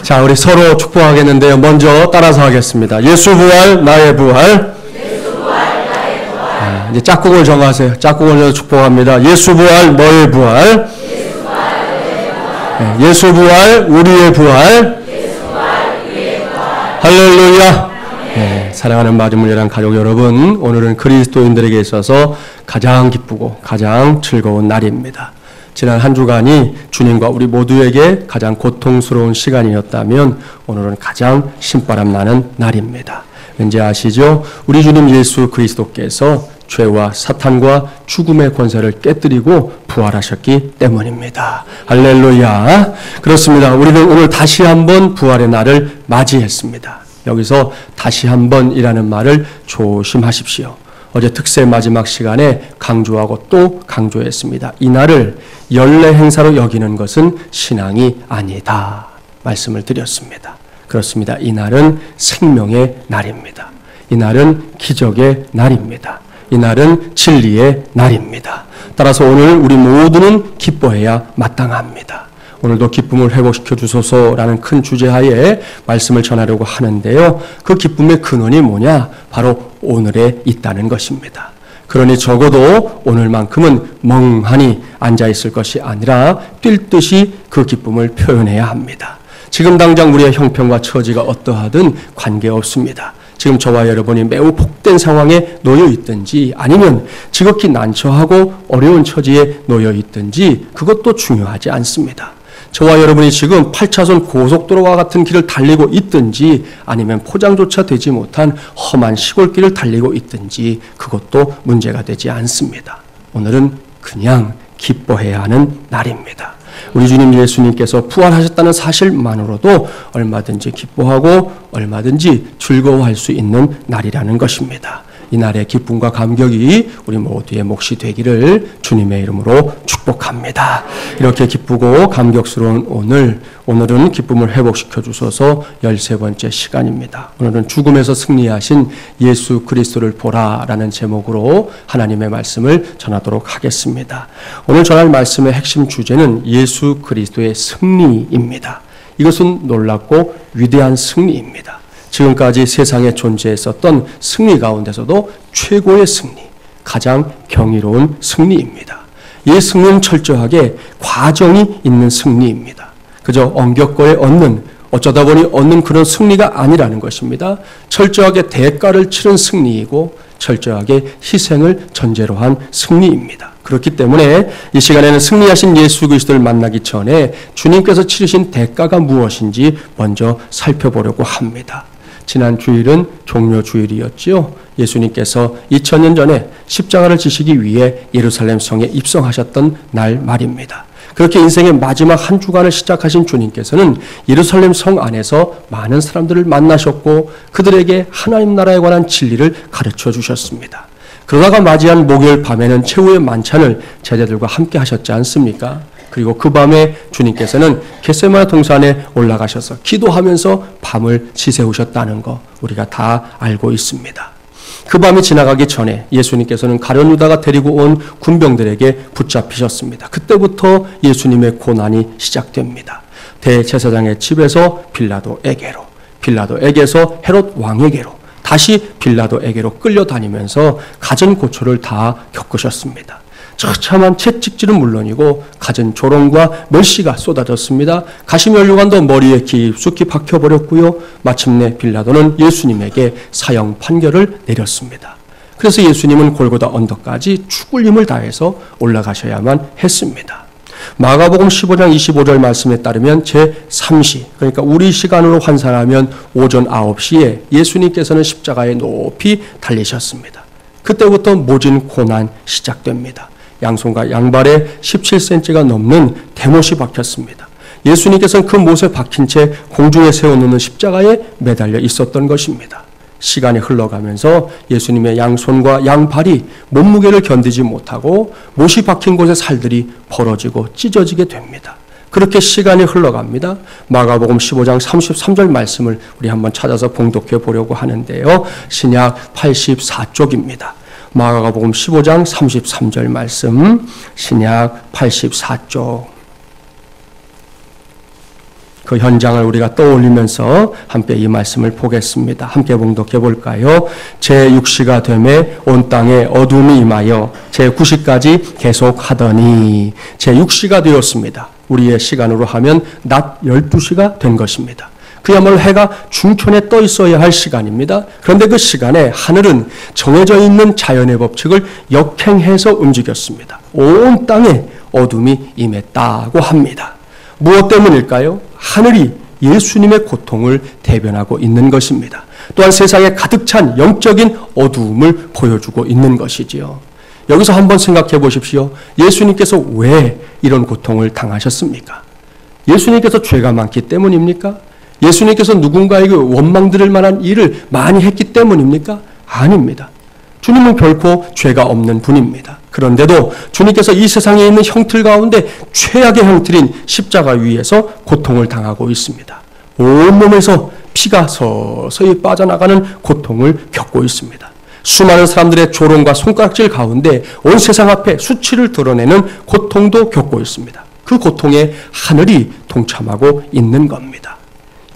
자, 우리 서로 축복하겠는데요. 먼저 따라서 하겠습니다. 예수 부활, 나의 부활. 예수 부활, 나의 부활. 이제 짝꿍을 정하세요. 짝꿍을 축복합니다. 예수 부활, 너의 부활. 예수 부활, 너의 부활. 예수 부활, 우리의 부활. 예수 부활, 우리의 부활. 할렐루야. 네, 사랑하는 마지물이란 가족 여러분, 오늘은 그리스도인들에게 있어서 가장 기쁘고 가장 즐거운 날입니다. 지난 한 주간이 주님과 우리 모두에게 가장 고통스러운 시간이었다면 오늘은 가장 신바람 나는 날입니다. 왠지 아시죠? 우리 주님 예수 그리스도께서 죄와 사탄과 죽음의 권세를 깨뜨리고 부활하셨기 때문입니다. 할렐루야. 그렇습니다. 우리는 오늘 다시 한번 부활의 날을 맞이했습니다. 여기서 다시 한번이라는 말을 조심하십시오. 어제 특세 마지막 시간에 강조하고 또 강조했습니다. 이 날을 연례 행사로 여기는 것은 신앙이 아니다 말씀을 드렸습니다. 그렇습니다. 이 날은 생명의 날입니다. 이 날은 기적의 날입니다. 이 날은 진리의 날입니다. 따라서 오늘 우리 모두는 기뻐해야 마땅합니다. 오늘도 기쁨을 회복시켜 주소서라는 큰 주제하에 말씀을 전하려고 하는데요. 그 기쁨의 근원이 뭐냐? 바로 오늘에 있다는 것입니다. 그러니 적어도 오늘만큼은 멍하니 앉아있을 것이 아니라 뛸 듯이 그 기쁨을 표현해야 합니다. 지금 당장 우리의 형편과 처지가 어떠하든 관계없습니다. 지금 저와 여러분이 매우 복된 상황에 놓여 있든지 아니면 지극히 난처하고 어려운 처지에 놓여 있든지 그것도 중요하지 않습니다. 저와 여러분이 지금 8차선 고속도로와 같은 길을 달리고 있든지 아니면 포장조차 되지 못한 험한 시골길을 달리고 있든지 그것도 문제가 되지 않습니다. 오늘은 그냥 기뻐해야 하는 날입니다. 우리 주님 예수님께서 부활하셨다는 사실만으로도 얼마든지 기뻐하고 얼마든지 즐거워할 수 있는 날이라는 것입니다. 이 날의 기쁨과 감격이 우리 모두의 몫이 되기를 주님의 이름으로 축복합니다. 이렇게 기쁘고 감격스러운 오늘은 기쁨을 회복시켜 주셔서 13번째 시간입니다. 오늘은 죽음에서 승리하신 예수 그리스도를 보라라는 제목으로 하나님의 말씀을 전하도록 하겠습니다. 오늘 전할 말씀의 핵심 주제는 예수 그리스도의 승리입니다. 이것은 놀랍고 위대한 승리입니다. 지금까지 세상에 존재했었던 승리 가운데서도 최고의 승리, 가장 경이로운 승리입니다. 이 승리는 철저하게 과정이 있는 승리입니다. 그저 엄격거에 어쩌다 보니 얻는 그런 승리가 아니라는 것입니다. 철저하게 대가를 치른 승리이고 철저하게 희생을 전제로 한 승리입니다. 그렇기 때문에 이 시간에는 승리하신 예수 그리스도를 만나기 전에 주님께서 치르신 대가가 무엇인지 먼저 살펴보려고 합니다. 지난 주일은 종려 주일이었지요. 예수님께서 2000년 전에 십자가를 지시기 위해 예루살렘 성에 입성하셨던 날 말입니다. 그렇게 인생의 마지막 한 주간을 시작하신 주님께서는 예루살렘 성 안에서 많은 사람들을 만나셨고 그들에게 하나님 나라에 관한 진리를 가르쳐 주셨습니다. 그러다가 맞이한 목요일 밤에는 최후의 만찬을 제자들과 함께 하셨지 않습니까? 그리고 그 밤에 주님께서는 겟세마네 동산에 올라가셔서 기도하면서 밤을 지새우셨다는 거 우리가 다 알고 있습니다. 그 밤이 지나가기 전에 예수님께서는 가룟 유다가 데리고 온 군병들에게 붙잡히셨습니다. 그때부터 예수님의 고난이 시작됩니다. 대제사장의 집에서 빌라도에게로, 빌라도에게서 헤롯 왕에게로, 다시 빌라도에게로 끌려다니면서 갖은 고초를 다 겪으셨습니다. 처참한 채찍질은 물론이고 갖은 조롱과 멸시가 쏟아졌습니다. 가시면류관도 머리에 깊숙이 박혀버렸고요. 마침내 빌라도는 예수님에게 사형 판결을 내렸습니다. 그래서 예수님은 골고다 언덕까지 죽을 힘을 다해서 올라가셔야만 했습니다. 마가복음 15장 25절 말씀에 따르면 제3시, 그러니까 우리 시간으로 환산하면 오전 9시에 예수님께서는 십자가에 높이 달리셨습니다. 그때부터 모진 고난 시작됩니다. 양손과 양발에 17cm가 넘는 대못이 박혔습니다. 예수님께서는 그 못에 박힌 채 공중에 세워놓는 십자가에 매달려 있었던 것입니다. 시간이 흘러가면서 예수님의 양손과 양발이 몸무게를 견디지 못하고 못이 박힌 곳의 살들이 벌어지고 찢어지게 됩니다. 그렇게 시간이 흘러갑니다. 마가복음 15장 33절 말씀을 우리 한번 찾아서 봉독해 보려고 하는데요. 신약 84쪽입니다. 마가복음 15장 33절 말씀, 신약 84쪽. 그 현장을 우리가 떠올리면서 함께 이 말씀을 보겠습니다. 함께 봉독해 볼까요? 제6시가 되매 온 땅에 어둠이 임하여 제9시까지 계속하더니 제6시가 되었습니다. 우리의 시간으로 하면 낮 12시가 된 것입니다. 그야말로 해가 중천에 떠 있어야 할 시간입니다. 그런데 그 시간에 하늘은 정해져 있는 자연의 법칙을 역행해서 움직였습니다. 온 땅에 어둠이 임했다고 합니다. 무엇 때문일까요? 하늘이 예수님의 고통을 대변하고 있는 것입니다. 또한 세상에 가득 찬 영적인 어두움을 보여주고 있는 것이지요. 여기서 한번 생각해 보십시오. 예수님께서 왜 이런 고통을 당하셨습니까? 예수님께서 죄가 많기 때문입니까? 예수님께서 누군가에게 원망 들을 만한 일을 많이 했기 때문입니까? 아닙니다. 주님은 결코 죄가 없는 분입니다. 그런데도 주님께서 이 세상에 있는 형틀 가운데 최악의 형틀인 십자가 위에서 고통을 당하고 있습니다. 온몸에서 피가 서서히 빠져나가는 고통을 겪고 있습니다. 수많은 사람들의 조롱과 손가락질 가운데 온 세상 앞에 수치를 드러내는 고통도 겪고 있습니다. 그 고통에 하늘이 동참하고 있는 겁니다.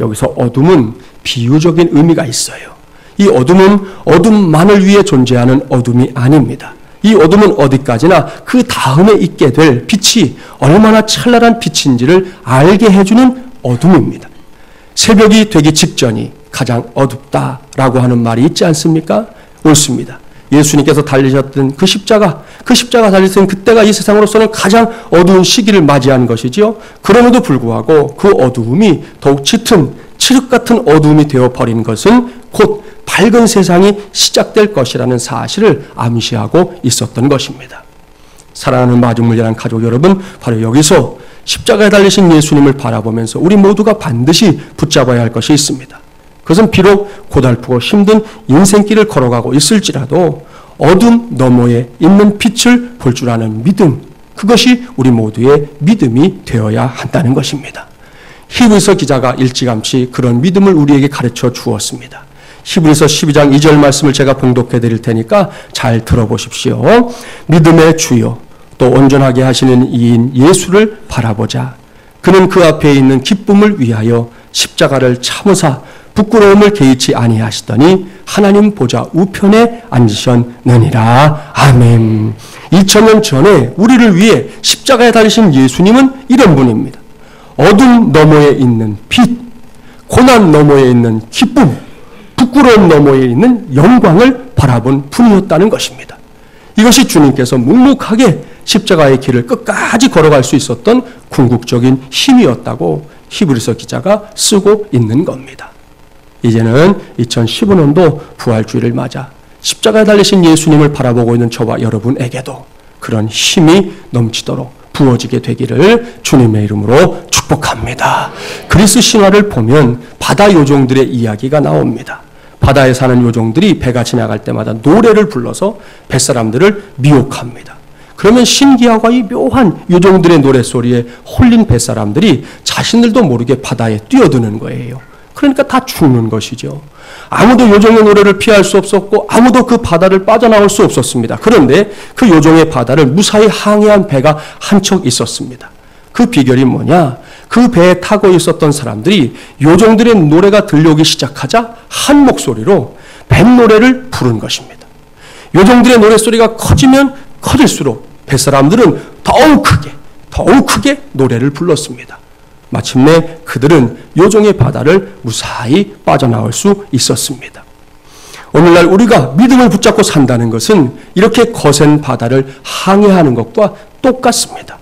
여기서 어둠은 비유적인 의미가 있어요. 이 어둠은 어둠만을 위해 존재하는 어둠이 아닙니다. 이 어둠은 어디까지나 그 다음에 있게 될 빛이 얼마나 찬란한 빛인지를 알게 해주는 어둠입니다. 새벽이 되기 직전이 가장 어둡다라고 하는 말이 있지 않습니까? 옳습니다. 예수님께서 달리셨던 그 십자가 달리신 그때가 이 세상으로서는 가장 어두운 시기를 맞이한 것이지요. 그럼에도 불구하고 그 어두움이 더욱 짙은 칠흑 같은 어두움이 되어버린 것은 곧 밝은 세상이 시작될 것이라는 사실을 암시하고 있었던 것입니다. 사랑하는 마중물이라는 가족 여러분, 바로 여기서 십자가에 달리신 예수님을 바라보면서 우리 모두가 반드시 붙잡아야 할 것이 있습니다. 그것은 비록 고달프고 힘든 인생길을 걸어가고 있을지라도 어둠 너머에 있는 빛을 볼 줄 아는 믿음, 그것이 우리 모두의 믿음이 되어야 한다는 것입니다. 히브리서 기자가 일찌감치 그런 믿음을 우리에게 가르쳐 주었습니다. 히브리서 12장 2절 말씀을 제가 봉독해 드릴 테니까 잘 들어보십시오. 믿음의 주요 또 온전하게 하시는 이인 예수를 바라보자. 그는 그 앞에 있는 기쁨을 위하여 십자가를 참으사 부끄러움을 개의치 아니하시더니 하나님 보좌 우편에 앉으셨느니라. 아멘. 2000년 전에 우리를 위해 십자가에 달리신 예수님은 이런 분입니다. 어둠 너머에 있는 빛, 고난 너머에 있는 기쁨, 부끄러움 너머에 있는 영광을 바라본 분이었다는 것입니다. 이것이 주님께서 묵묵하게 십자가의 길을 끝까지 걸어갈 수 있었던 궁극적인 힘이었다고 히브리서 기자가 쓰고 있는 겁니다. 이제는 2015년도 부활주의를 맞아 십자가에 달리신 예수님을 바라보고 있는 저와 여러분에게도 그런 힘이 넘치도록 부어지게 되기를 주님의 이름으로 축복합니다. 그리스 신화를 보면 바다 요정들의 이야기가 나옵니다. 바다에 사는 요정들이 배가 지나갈 때마다 노래를 불러서 뱃사람들을 미혹합니다. 그러면 신기하고 이 묘한 요정들의 노래소리에 홀린 뱃사람들이 자신들도 모르게 바다에 뛰어드는 거예요. 그러니까 다 죽는 것이죠. 아무도 요정의 노래를 피할 수 없었고 아무도 그 바다를 빠져나올 수 없었습니다. 그런데 그 요정의 바다를 무사히 항해한 배가 한 척 있었습니다. 그 비결이 뭐냐? 그 배에 타고 있었던 사람들이 요정들의 노래가 들려오기 시작하자 한 목소리로 뱃노래를 부른 것입니다. 요정들의 노래소리가 커지면 커질수록 뱃사람들은 더욱 크게 노래를 불렀습니다. 마침내 그들은 요정의 바다를 무사히 빠져나올 수 있었습니다. 오늘날 우리가 믿음을 붙잡고 산다는 것은 이렇게 거센 바다를 항해하는 것과 똑같습니다.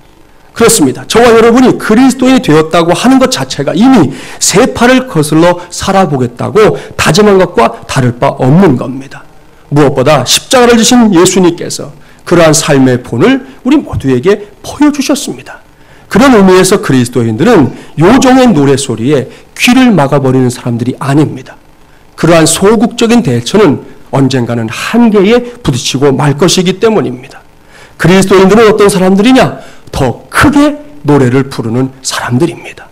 그렇습니다. 저와 여러분이 그리스도인이 되었다고 하는 것 자체가 이미 새 팔을 거슬러 살아보겠다고 다짐한 것과 다를 바 없는 겁니다. 무엇보다 십자가를 지신 예수님께서 그러한 삶의 본을 우리 모두에게 보여주셨습니다. 그런 의미에서 그리스도인들은 요정의 노래소리에 귀를 막아버리는 사람들이 아닙니다. 그러한 소극적인 대처는 언젠가는 한계에 부딪히고 말 것이기 때문입니다. 그리스도인들은 어떤 사람들이냐? 더 크게 노래를 부르는 사람들입니다.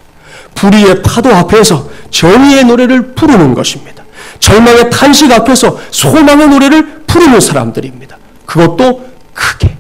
불의의 파도 앞에서 정의의 노래를 부르는 것입니다. 절망의 탄식 앞에서 소망의 노래를 부르는 사람들입니다. 그것도 크게,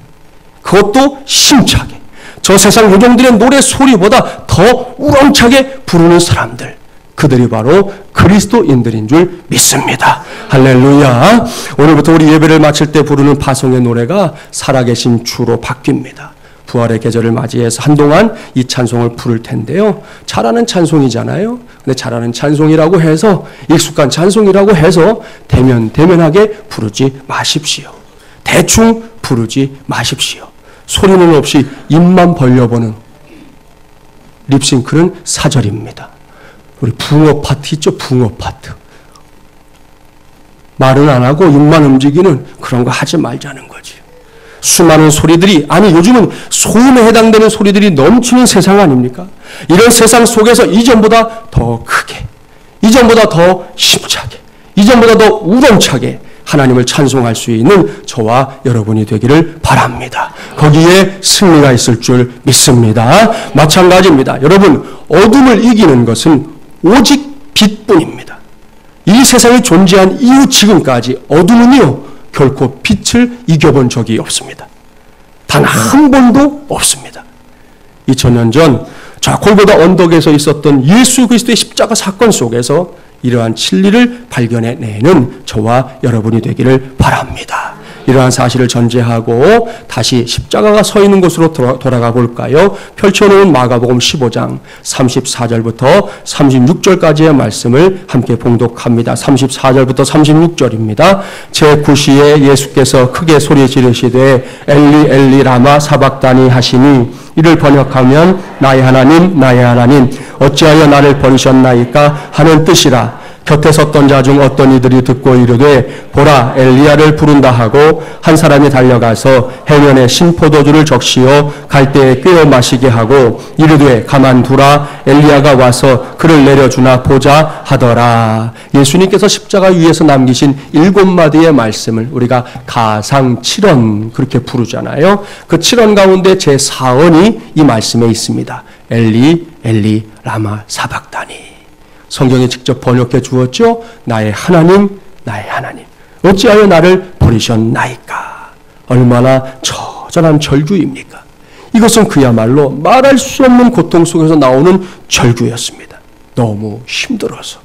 그것도 힘차게, 저 세상 요정들의 노래 소리보다 더 우렁차게 부르는 사람들, 그들이 바로 그리스도인들인 줄 믿습니다. 할렐루야. 오늘부터 우리 예배를 마칠 때 부르는 파송의 노래가 살아계신 주로 바뀝니다. 부활의 계절을 맞이해서 한동안 이 찬송을 부를 텐데요. 잘하는 찬송이잖아요. 근데 잘하는 찬송이라고 해서, 익숙한 찬송이라고 해서 대면하게 부르지 마십시오. 대충 부르지 마십시오. 소리는 없이 입만 벌려보는 립싱크는 사절입니다. 우리 붕어 파트 있죠? 붕어 파트. 말은 안 하고 입만 움직이는 그런 거 하지 말자는 거지. 수많은 소리들이, 아니 요즘은 소음에 해당되는 소리들이 넘치는 세상 아닙니까? 이런 세상 속에서 이전보다 더 크게, 이전보다 더 힘차게, 이전보다 더 우렁차게 하나님을 찬송할 수 있는 저와 여러분이 되기를 바랍니다. 거기에 승리가 있을 줄 믿습니다. 마찬가지입니다. 여러분, 어둠을 이기는 것은 오직 빛뿐입니다. 이 세상이 존재한 이후 지금까지 어둠은요, 결코 빛을 이겨본 적이 없습니다. 단 한 번도 없습니다. 2000년 전 저 골고다 언덕에서 있었던 예수 그리스도의 십자가 사건 속에서 이러한 진리를 발견해내는 저와 여러분이 되기를 바랍니다. 이러한 사실을 전제하고 다시 십자가가 서 있는 곳으로 돌아가 볼까요? 펼쳐놓은 마가복음 15장 34절부터 36절까지의 말씀을 함께 봉독합니다. 34절부터 36절입니다. 제9시에 예수께서 크게 소리 지르시되 엘리 엘리 라마 사박다니 하시니, 이를 번역하면 나의 하나님 어찌하여 나를 버리셨나이까 하는 뜻이라. 곁에 섰던 자 중 어떤 이들이 듣고 이르되 보라 엘리야를 부른다 하고, 한 사람이 달려가서 해변에 신포도주를 적시어 갈대에 꿰어 마시게 하고 이르되 가만두라, 엘리야가 와서 그를 내려주나 보자 하더라. 예수님께서 십자가 위에서 남기신 7마디의 말씀을 우리가 가상 7언 그렇게 부르잖아요. 그 7언 가운데 제4언이 이 말씀에 있습니다. 엘리 엘리 라마 사박다니. 성경에 직접 번역해 주었죠. 나의 하나님 어찌하여 나를 버리셨나이까. 얼마나 처절한 절규입니까. 이것은 그야말로 말할 수 없는 고통 속에서 나오는 절규였습니다. 너무 힘들어서,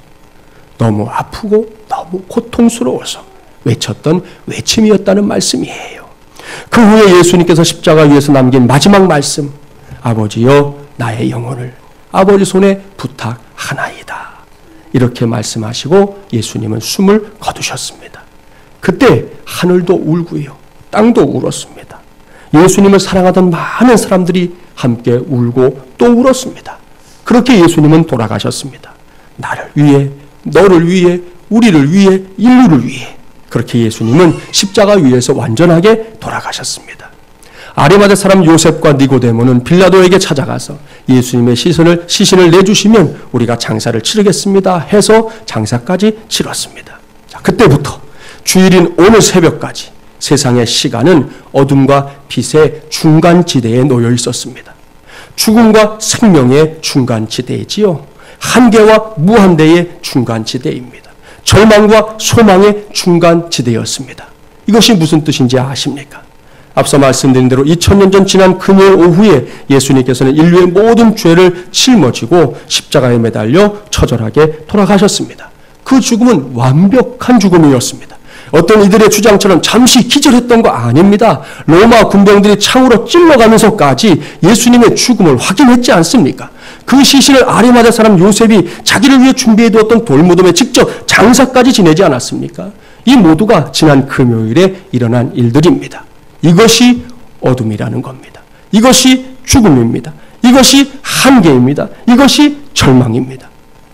너무 아프고 너무 고통스러워서 외쳤던 외침이었다는 말씀이에요. 그 후에 예수님께서 십자가 위에서 남긴 마지막 말씀, 아버지여 나의 영혼을 아버지 손에 부탁하나이다. 이렇게 말씀하시고 예수님은 숨을 거두셨습니다. 그때 하늘도 울고요, 땅도 울었습니다. 예수님을 사랑하던 많은 사람들이 함께 울고 또 울었습니다. 그렇게 예수님은 돌아가셨습니다. 나를 위해, 너를 위해, 우리를 위해, 인류를 위해. 그렇게 예수님은 십자가 위에서 완전하게 돌아가셨습니다. 아리마대 사람 요셉과 니고데모는 빌라도에게 찾아가서 예수님의 시신을 내주시면 우리가 장사를 치르겠습니다 해서 장사까지 치렀습니다. 자, 그때부터 주일인 오늘 새벽까지 세상의 시간은 어둠과 빛의 중간지대에 놓여 있었습니다. 죽음과 생명의 중간지대이지요. 한계와 무한대의 중간지대입니다. 절망과 소망의 중간지대였습니다. 이것이 무슨 뜻인지 아십니까? 앞서 말씀드린 대로 2000년 전 지난 금요일 오후에 예수님께서는 인류의 모든 죄를 짊어지고 십자가에 매달려 처절하게 돌아가셨습니다. 그 죽음은 완벽한 죽음이었습니다. 어떤 이들의 주장처럼 잠시 기절했던 거 아닙니다. 로마 군병들이 창으로 찔러가면서까지 예수님의 죽음을 확인했지 않습니까? 그 시신을 아리마대 사람 요셉이 자기를 위해 준비해두었던 돌무덤에 직접 장사까지 지내지 않았습니까? 이 모두가 지난 금요일에 일어난 일들입니다. 이것이 어둠이라는 겁니다. 이것이 죽음입니다. 이것이 한계입니다. 이것이 절망입니다.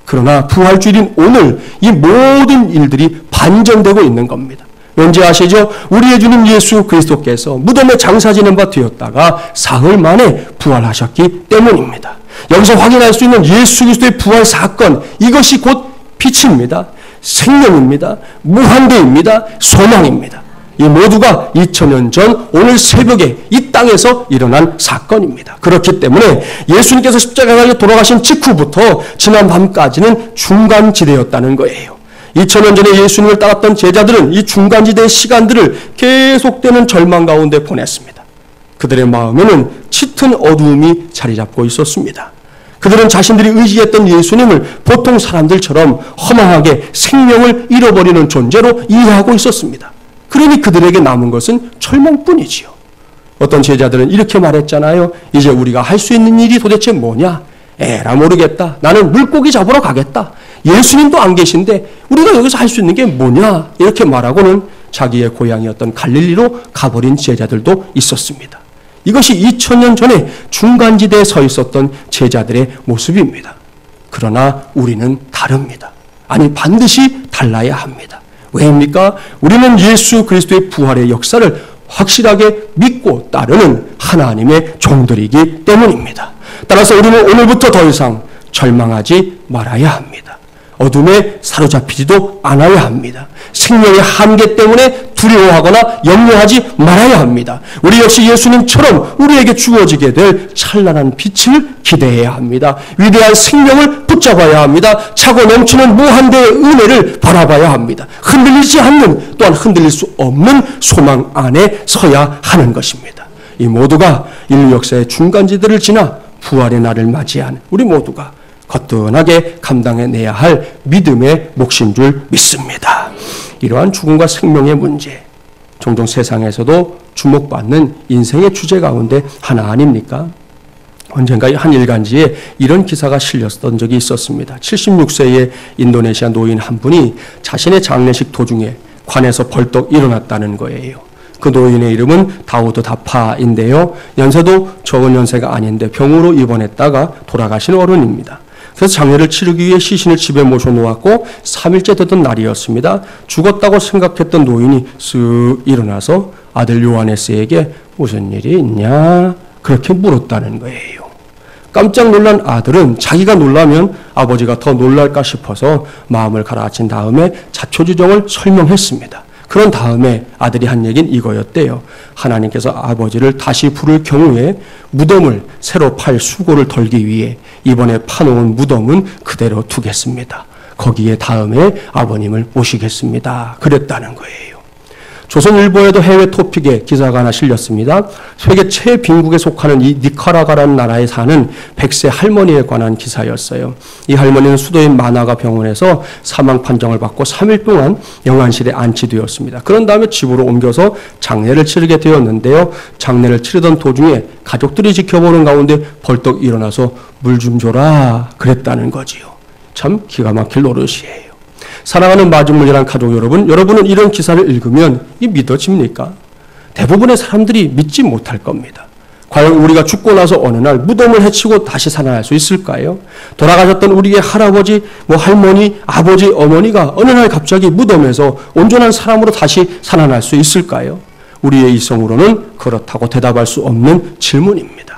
그러나 부활주일인 오늘 이 모든 일들이 반전되고 있는 겁니다. 왠지 아시죠? 우리의 주님 예수 그리스도께서 무덤에 장사 지낸 바 되었다가 사흘 만에 부활하셨기 때문입니다. 여기서 확인할 수 있는 예수 그리스도의 부활 사건, 이것이 곧 빛입니다. 생명입니다. 무한대입니다. 소망입니다. 이 모두가 2000년 전 오늘 새벽에 이 땅에서 일어난 사건입니다. 그렇기 때문에 예수님께서 십자가에 달려 돌아가신 직후부터 지난 밤까지는 중간지대였다는 거예요. 2000년 전에 예수님을 따랐던 제자들은 이 중간지대의 시간들을 계속되는 절망 가운데 보냈습니다. 그들의 마음에는 짙은 어두움이 자리 잡고 있었습니다. 그들은 자신들이 의지했던 예수님을 보통 사람들처럼 허망하게 생명을 잃어버리는 존재로 이해하고 있었습니다. 그러니 그들에게 남은 것은 절망뿐이지요. 어떤 제자들은 이렇게 말했잖아요. 이제 우리가 할 수 있는 일이 도대체 뭐냐? 에라 모르겠다. 나는 물고기 잡으러 가겠다. 예수님도 안 계신데 우리가 여기서 할 수 있는 게 뭐냐? 이렇게 말하고는 자기의 고향이었던 갈릴리로 가버린 제자들도 있었습니다. 이것이 2000년 전에 중간지대에 서 있었던 제자들의 모습입니다. 그러나 우리는 다릅니다. 아니, 반드시 달라야 합니다. 왜입니까? 우리는 예수 그리스도의 부활의 역사를 확실하게 믿고 따르는 하나님의 종들이기 때문입니다. 따라서 우리는 오늘부터 더 이상 절망하지 말아야 합니다. 어둠에 사로잡히지도 않아야 합니다. 생명의 한계 때문에 두려워하거나 염려하지 말아야 합니다. 우리 역시 예수님처럼 우리에게 주어지게 될 찬란한 빛을 기대해야 합니다. 위대한 생명을 붙잡아야 합니다. 차고 넘치는 무한대의 은혜를 바라봐야 합니다. 흔들리지 않는, 또한 흔들릴 수 없는 소망 안에 서야 하는 것입니다. 이 모두가 인류 역사의 중간지대를 지나 부활의 날을 맞이한 우리 모두가 거뜬하게 감당해내야 할 믿음의 몫인 줄 믿습니다. 이러한 죽음과 생명의 문제, 종종 세상에서도 주목받는 인생의 주제 가운데 하나 아닙니까? 언젠가 한 일간지에 이런 기사가 실렸던 적이 있었습니다. 76세의 인도네시아 노인 한 분이 자신의 장례식 도중에 관에서 벌떡 일어났다는 거예요. 그 노인의 이름은 다우드 다파인데요. 연세도 적은 연세가 아닌데 병으로 입원했다가 돌아가신 어른입니다. 그래서 장례를 치르기 위해 시신을 집에 모셔놓았고 3일째 되던 날이었습니다. 죽었다고 생각했던 노인이 쓱 일어나서 아들 요하네스에게 무슨 일이 있냐? 그렇게 물었다는 거예요. 깜짝 놀란 아들은 자기가 놀라면 아버지가 더 놀랄까 싶어서 마음을 가라앉힌 다음에 자초지종을 설명했습니다. 그런 다음에 아들이 한 얘기는 이거였대요. 하나님께서 아버지를 다시 부를 경우에 무덤을 새로 팔 수고를 덜기 위해 이번에 파놓은 무덤은 그대로 두겠습니다. 거기에 다음에 아버님을 모시겠습니다. 그랬다는 거예요. 조선일보에도 해외 토픽에 기사가 하나 실렸습니다. 세계 최빈국에 속하는 이 니카라과라는 나라에 사는 100세 할머니에 관한 기사였어요. 이 할머니는 수도인 마나가 병원에서 사망 판정을 받고 3일 동안 영안실에 안치되었습니다. 그런 다음에 집으로 옮겨서 장례를 치르게 되었는데요. 장례를 치르던 도중에 가족들이 지켜보는 가운데 벌떡 일어나서 물 좀 줘라 그랬다는 거지요. 참 기가 막힐 노릇이에요. 사랑하는 마중물이란 가족 여러분, 여러분은 이런 기사를 읽으면 이 믿어집니까? 대부분의 사람들이 믿지 못할 겁니다. 과연 우리가 죽고 나서 어느 날 무덤을 헤치고 다시 살아날 수 있을까요? 돌아가셨던 우리의 할아버지, 할머니, 아버지, 어머니가 어느 날 갑자기 무덤에서 온전한 사람으로 다시 살아날 수 있을까요? 우리의 이성으로는 그렇다고 대답할 수 없는 질문입니다.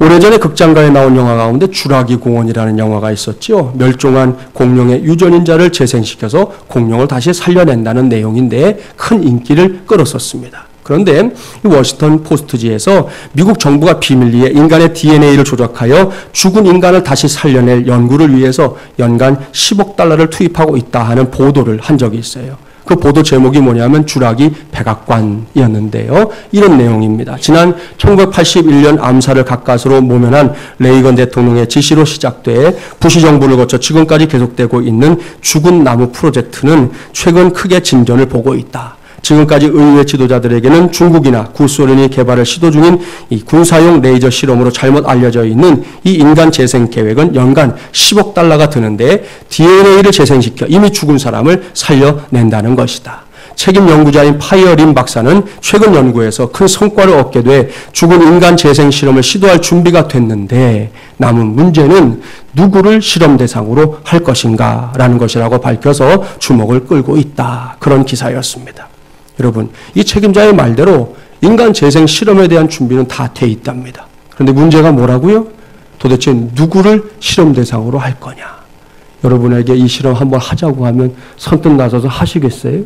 오래전에 극장가에 나온 영화 가운데 주라기 공원이라는 영화가 있었죠. 멸종한 공룡의 유전인자를 재생시켜서 공룡을 다시 살려낸다는 내용인데 큰 인기를 끌었었습니다. 그런데 워싱턴 포스트지에서 미국 정부가 비밀리에 인간의 DNA를 조작하여 죽은 인간을 다시 살려낼 연구를 위해서 연간 10억 달러를 투입하고 있다 하는 보도를 한 적이 있어요. 그 보도 제목이 뭐냐면 주라기 백악관이었는데요. 이런 내용입니다. 지난 1981년 암살을 가까스로 모면한 레이건 대통령의 지시로 시작돼 부시 정부를 거쳐 지금까지 계속되고 있는 죽은 나무 프로젝트는 최근 크게 진전을 보고 있다. 지금까지 의회 지도자들에게는 중국이나 구소련이 개발을 시도 중인 이 군사용 레이저 실험으로 잘못 알려져 있는 이 인간 재생 계획은 연간 10억 달러가 드는데 DNA를 재생시켜 이미 죽은 사람을 살려낸다는 것이다. 책임 연구자인 파이어린 박사는 최근 연구에서 큰 성과를 얻게 돼 죽은 인간 재생 실험을 시도할 준비가 됐는데 남은 문제는 누구를 실험 대상으로 할 것인가 라는 것이라고 밝혀서 주목을 끌고 있다. 그런 기사였습니다. 여러분, 이 책임자의 말대로 인간 재생 실험에 대한 준비는 다 돼 있답니다. 그런데 문제가 뭐라고요? 도대체 누구를 실험 대상으로 할 거냐? 여러분에게 이 실험 한번 하자고 하면 선뜻 나서서 하시겠어요?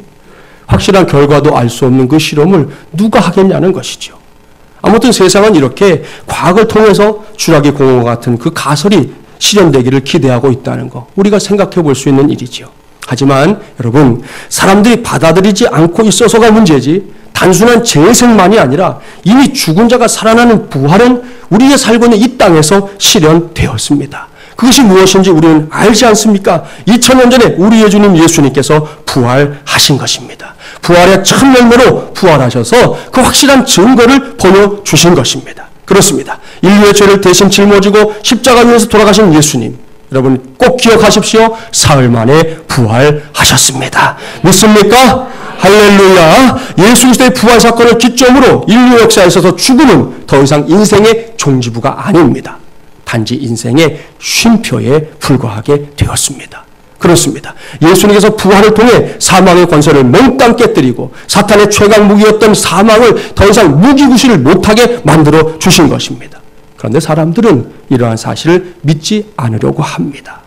확실한 결과도 알 수 없는 그 실험을 누가 하겠냐는 것이죠. 아무튼 세상은 이렇게 과학을 통해서 주라기 공원과 같은 그 가설이 실현되기를 기대하고 있다는 거, 우리가 생각해 볼 수 있는 일이죠. 하지만 여러분, 사람들이 받아들이지 않고 있어서가 문제지 단순한 재생만이 아니라 이미 죽은 자가 살아나는 부활은 우리의 살고 있는 이 땅에서 실현되었습니다. 그것이 무엇인지 우리는 알지 않습니까? 2000년 전에 우리의 주님 예수님께서 부활하신 것입니다. 부활의 첫 열매로 부활하셔서 그 확실한 증거를 보여주신 것입니다. 그렇습니다. 인류의 죄를 대신 짊어지고 십자가 위에서 돌아가신 예수님, 여러분 꼭 기억하십시오. 사흘 만에 부활하셨습니다. 믿습니까? 할렐루야. 예수 그리스도의 부활 사건을 기점으로 인류 역사에 있어서 죽음은 더 이상 인생의 종지부가 아닙니다. 단지 인생의 쉼표에 불과하게 되었습니다. 그렇습니다. 예수님께서 부활을 통해 사망의 권세를 몽땅 깨뜨리고 사탄의 최강 무기였던 사망을 더 이상 무기구실을 못하게 만들어 주신 것입니다. 그런데 사람들은 이러한 사실을 믿지 않으려고 합니다.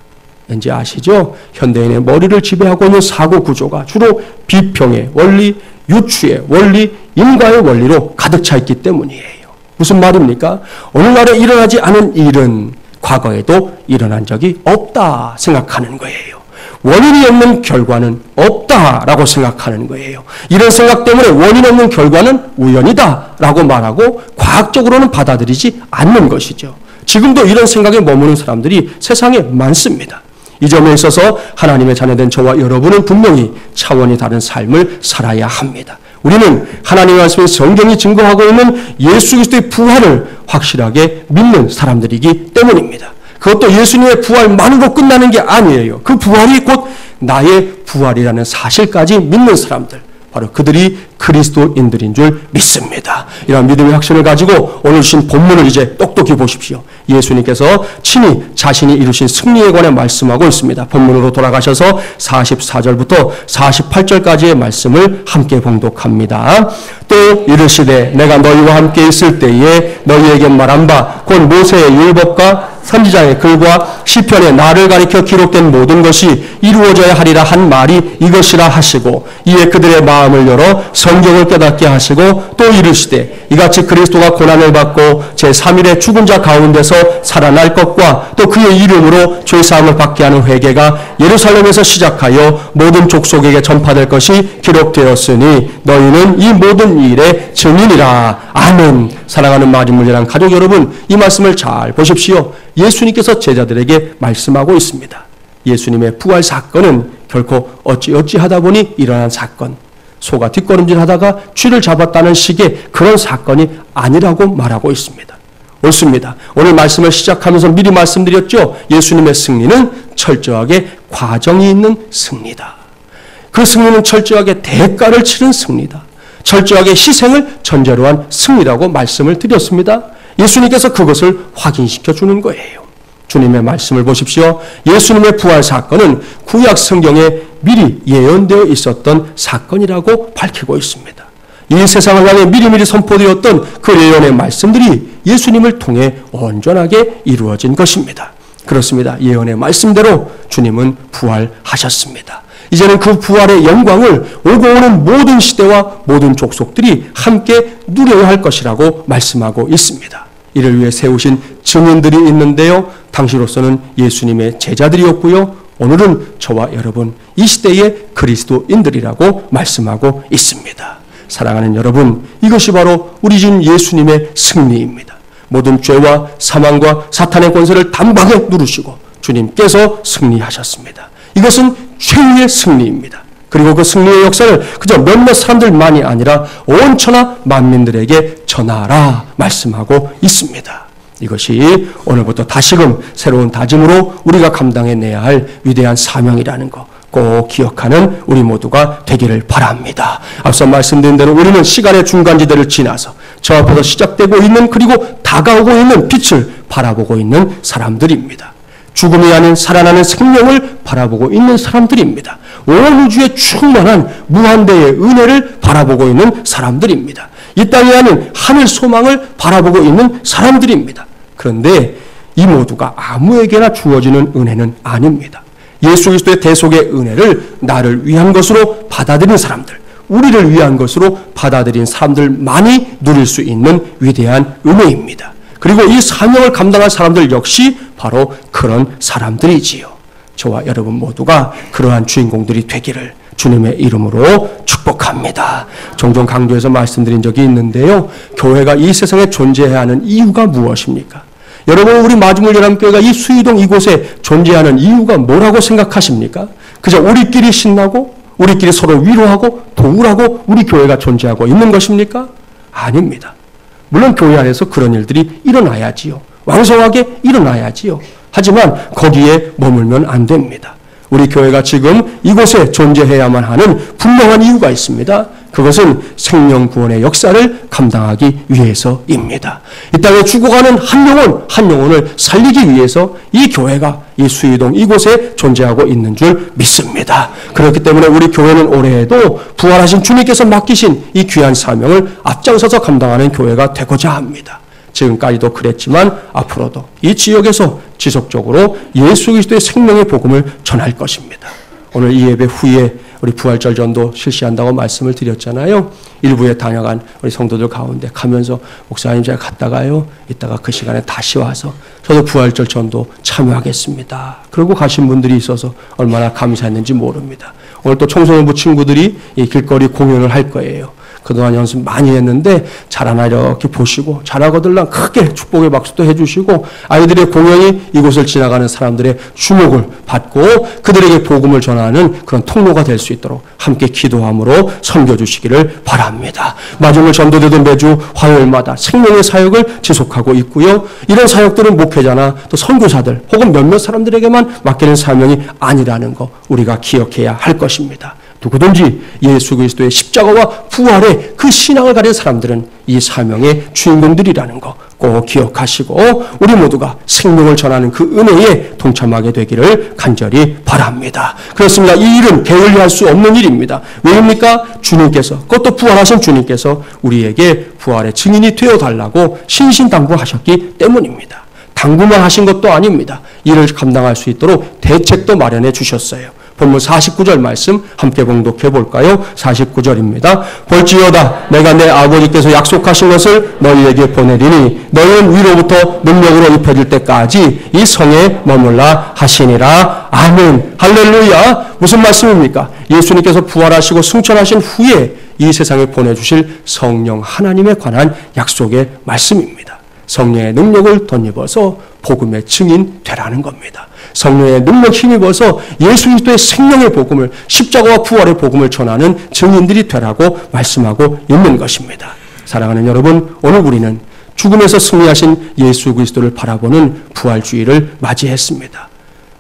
왠지 아시죠? 현대인의 머리를 지배하고 있는 사고 구조가 주로 비평의 원리, 유추의 원리, 인과의 원리로 가득 차 있기 때문이에요. 무슨 말입니까? 오늘날에 일어나지 않은 일은 과거에도 일어난 적이 없다 생각하는 거예요. 원인이 없는 결과는 없다라고 생각하는 거예요. 이런 생각 때문에 원인 없는 결과는 우연이다라고 말하고 과학적으로는 받아들이지 않는 것이죠. 지금도 이런 생각에 머무는 사람들이 세상에 많습니다. 이 점에 있어서 하나님의 자녀된 저와 여러분은 분명히 차원이 다른 삶을 살아야 합니다. 우리는 하나님의 말씀에 성경이 증거하고 있는 예수 그리스도의 부활을 확실하게 믿는 사람들이기 때문입니다. 그것도 예수님의 부활만으로 끝나는 게 아니에요. 그 부활이 곧 나의 부활이라는 사실까지 믿는 사람들, 바로 그들이 그리스도인들인 줄 믿습니다. 이런 믿음의 확신을 가지고 오늘 주신 본문을 이제 똑똑히 보십시오. 예수님께서 친히 자신이 이루신 승리에 관해 말씀하고 있습니다. 본문으로 돌아가셔서 44절부터 48절까지의 말씀을 함께 봉독합니다. 또 이르시되 내가 너희와 함께 있을 때에 너희에게 말한 바 곧 모세의 율법과 선지자의 글과 시편에 나를 가리켜 기록된 모든 것이 이루어져야 하리라 한 말이 이것이라 하시고 이에 그들의 마음을 열어 성경을 깨닫게 하시고 또 이르시되 이같이 그리스도가 고난을 받고 제3일에 죽은 자 가운데서 살아날 것과 또 그의 이름으로 죄사함을 받게 하는 회개가 예루살렘에서 시작하여 모든 족속에게 전파될 것이 기록되었으니 너희는 이 모든 일의 증인이라. 아멘. 사랑하는 마지물이란 가족 여러분, 이 말씀을 잘 보십시오. 예수님께서 제자들에게 말씀하고 있습니다. 예수님의 부활 사건은 결코 어찌하다 보니 일어난 사건, 소가 뒷걸음질하다가 쥐를 잡았다는 식의 그런 사건이 아니라고 말하고 있습니다. 옳습니다. 오늘 말씀을 시작하면서 미리 말씀드렸죠. 예수님의 승리는 철저하게 과정이 있는 승리다. 그 승리는 철저하게 대가를 치른 승리다. 철저하게 희생을 전제로 한 승리라고 말씀을 드렸습니다. 예수님께서 그것을 확인시켜 주는 거예요. 주님의 말씀을 보십시오. 예수님의 부활 사건은 구약 성경에 미리 예언되어 있었던 사건이라고 밝히고 있습니다. 이 세상을 향해 미리미리 선포되었던 그 예언의 말씀들이 예수님을 통해 온전하게 이루어진 것입니다. 그렇습니다. 예언의 말씀대로 주님은 부활하셨습니다. 이제는 그 부활의 영광을 오고 오는 모든 시대와 모든 족속들이 함께 누려야 할 것이라고 말씀하고 있습니다. 이를 위해 세우신 증인들이 있는데요. 당시로서는 예수님의 제자들이었고요. 오늘은 저와 여러분, 이 시대의 그리스도인들이라고 말씀하고 있습니다. 사랑하는 여러분, 이것이 바로 우리 주 예수님의 승리입니다. 모든 죄와 사망과 사탄의 권세를 단박에 누르시고 주님께서 승리하셨습니다. 이것은 최후의 승리입니다. 그리고 그 승리의 역사를 그저 몇몇 사람들만이 아니라 온 천하 만민들에게 전하라 말씀하고 있습니다. 이것이 오늘부터 다시금 새로운 다짐으로 우리가 감당해내야 할 위대한 사명이라는 것 꼭 기억하는 우리 모두가 되기를 바랍니다. 앞서 말씀드린 대로 우리는 시간의 중간지대를 지나서 저 앞에서 시작되고 있는 그리고 다가오고 있는 빛을 바라보고 있는 사람들입니다. 죽음이 아닌 살아나는 생명을 바라보고 있는 사람들입니다. 온 우주에 충만한 무한대의 은혜를 바라보고 있는 사람들입니다. 이 땅에 아닌 하늘 소망을 바라보고 있는 사람들입니다. 그런데 이 모두가 아무에게나 주어지는 은혜는 아닙니다. 예수 그리스도의 대속의 은혜를 나를 위한 것으로 받아들인 사람들, 우리를 위한 것으로 받아들인 사람들만이 누릴 수 있는 위대한 은혜입니다. 그리고 이 사명을 감당할 사람들 역시 바로 그런 사람들이지요. 저와 여러분 모두가 그러한 주인공들이 되기를 주님의 이름으로 축복합니다. 종종 강조해서 말씀드린 적이 있는데요. 교회가 이 세상에 존재해야 하는 이유가 무엇입니까? 여러분, 우리 마중물 연합교회가 이 수유동 이곳에 존재하는 이유가 뭐라고 생각하십니까? 그저 우리끼리 신나고 우리끼리 서로 위로하고 도우라고 우리 교회가 존재하고 있는 것입니까? 아닙니다. 물론 교회 안에서 그런 일들이 일어나야지요. 왕성하게 일어나야지요. 하지만 거기에 머물면 안 됩니다. 우리 교회가 지금 이곳에 존재해야만 하는 분명한 이유가 있습니다. 그것은 생명 구원의 역사를 감당하기 위해서입니다. 이 땅에 죽어가는 한 영혼을 살리기 위해서 이 교회가 이 수유동 이곳에 존재하고 있는 줄 믿습니다. 그렇기 때문에 우리 교회는 올해에도 부활하신 주님께서 맡기신 이 귀한 사명을 앞장서서 감당하는 교회가 되고자 합니다. 지금까지도 그랬지만 앞으로도 이 지역에서 지속적으로 예수 그리스도의 생명의 복음을 전할 것입니다. 오늘 이 예배 후에 우리 부활절 전도 실시한다고 말씀을 드렸잖아요. 일부에 다녀간 우리 성도들 가운데 가면서 목사님 제가 갔다가요. 이따가 그 시간에 다시 와서 저도 부활절 전도 참여하겠습니다. 그러고 가신 분들이 있어서 얼마나 감사했는지 모릅니다. 오늘 또 청소년부 친구들이 이 길거리 공연을 할 거예요. 그동안 연습 많이 했는데 잘하나 이렇게 보시고 잘하거들랑 크게 축복의 박수도 해주시고 아이들의 공연이 이곳을 지나가는 사람들의 주목을 받고 그들에게 복음을 전하는 그런 통로가 될 수 있도록 함께 기도함으로 섬겨주시기를 바랍니다. 마중물 전도대도 매주 화요일마다 생명의 사역을 지속하고 있고요. 이런 사역들은 목회자나 또 선교사들 혹은 몇몇 사람들에게만 맡기는 사명이 아니라는 거 우리가 기억해야 할 것입니다. 누구든지 예수 그리스도의 십자가와 부활의 그 신앙을 가진 사람들은 이 사명의 주인공들이라는 거 꼭 기억하시고 우리 모두가 생명을 전하는 그 은혜에 동참하게 되기를 간절히 바랍니다. 그렇습니다. 이 일은 게을리할 수 없는 일입니다. 왜입니까? 주님께서, 그것도 부활하신 주님께서 우리에게 부활의 증인이 되어달라고 신신당부하셨기 때문입니다. 당부만 하신 것도 아닙니다. 이를 감당할 수 있도록 대책도 마련해 주셨어요. 본문 49절 말씀 함께 봉독해 볼까요? 49절입니다. 볼지어다 내가 내 아버지께서 약속하신 것을 너희에게 보내리니 너희는 위로부터 능력으로 입혀질 때까지 이 성에 머물라 하시니라. 아멘. 할렐루야. 무슨 말씀입니까? 예수님께서 부활하시고 승천하신 후에 이 세상에 보내주실 성령 하나님에 관한 약속의 말씀입니다. 성령의 능력을 덧입어서 복음의 증인 되라는 겁니다. 성령의 능력 힘입어서 예수 그리스도의 생명의 복음을 십자가와 부활의 복음을 전하는 증인들이 되라고 말씀하고 있는 것입니다. 사랑하는 여러분, 오늘 우리는 죽음에서 승리하신 예수 그리스도를 바라보는 부활주의를 맞이했습니다.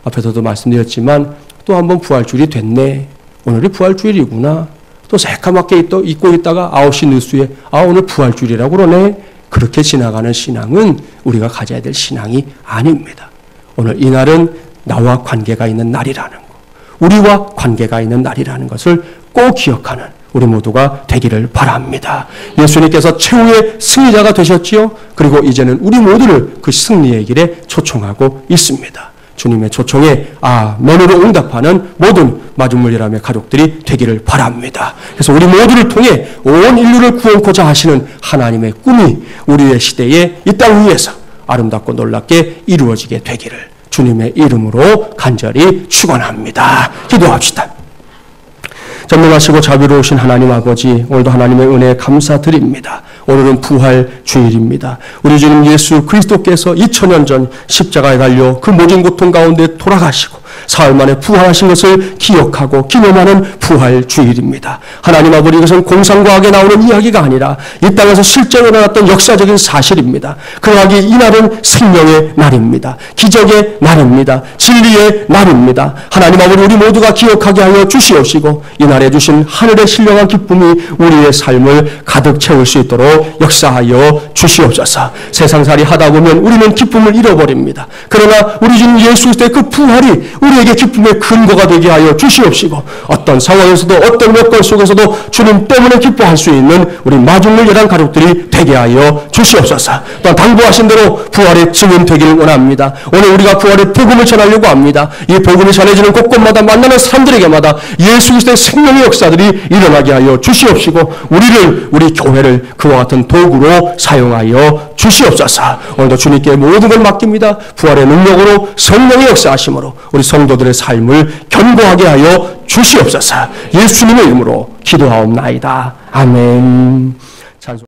앞에서도 말씀드렸지만 또 한 번 부활주일이 됐네. 오늘이 부활주일이구나. 또 새까맣게 잊고 있다가 9시 뉴스에 오늘 부활주일이라고 그러네. 그렇게 지나가는 신앙은 우리가 가져야 될 신앙이 아닙니다. 오늘 이날은 나와 관계가 있는 날이라는 것, 우리와 관계가 있는 날이라는 것을 꼭 기억하는 우리 모두가 되기를 바랍니다. 예수님께서 최후의 승리자가 되셨지요. 그리고 이제는 우리 모두를 그 승리의 길에 초청하고 있습니다. 주님의 초청에 아멘으로 응답하는 모든 마중물예람의 가족들이 되기를 바랍니다. 그래서 우리 모두를 통해 온 인류를 구원코자 하시는 하나님의 꿈이 우리의 시대에 이 땅 위에서 아름답고 놀랍게 이루어지게 되기를 주님의 이름으로 간절히 축원합니다. 기도합시다. 전능하시고 자비로우신 하나님 아버지, 오늘도 하나님의 은혜에 감사드립니다. 오늘은 부활 주일입니다. 우리 주님 예수 그리스도께서 2000년 전 십자가에 달려 그 모진 고통 가운데 돌아가시고 사흘 만에 부활하신 것을 기억하고 기념하는 부활 주일입니다. 하나님 아버지, 이것은 공상과학에 나오는 이야기가 아니라 이 땅에서 실제로 일어났던 역사적인 사실입니다. 그러하기 이날은 생명의 날입니다. 기적의 날입니다. 진리의 날입니다. 하나님 아버지, 우리 모두가 기억하게 하여 주시옵시고 이날에 주신 하늘의 신령한 기쁨이 우리의 삶을 가득 채울 수 있도록 역사하여 주시옵소서. 세상살이 하다 보면 우리는 기쁨을 잃어버립니다. 그러나 우리 주님 예수 그리스도의 그 부활이 우리에게 기쁨의 근거가 되게 하여 주시옵시고 어떤 상황에서도 어떤 여건 속에서도 주님 때문에 기뻐할 수 있는 우리 마중물 예람 가족들이 되게 하여 주시옵소서. 또한 당부하신 대로 부활의 증인 되기를 원합니다. 오늘 우리가 부활의 복음을 전하려고 합니다. 이 복음이 전해지는 곳곳마다 만나는 사람들에게마다 예수 그리스도의 생명의 역사들이 일어나게 하여 주시옵시고 우리 교회를 그와 같은 도구로 사용하여 주시옵소서. 주시옵소서. 오늘도 주님께 모든 걸 맡깁니다. 부활의 능력으로 성령의 역사하심으로 우리 성도들의 삶을 견고하게 하여 주시옵소서. 예수님의 이름으로 기도하옵나이다. 아멘. 찬송.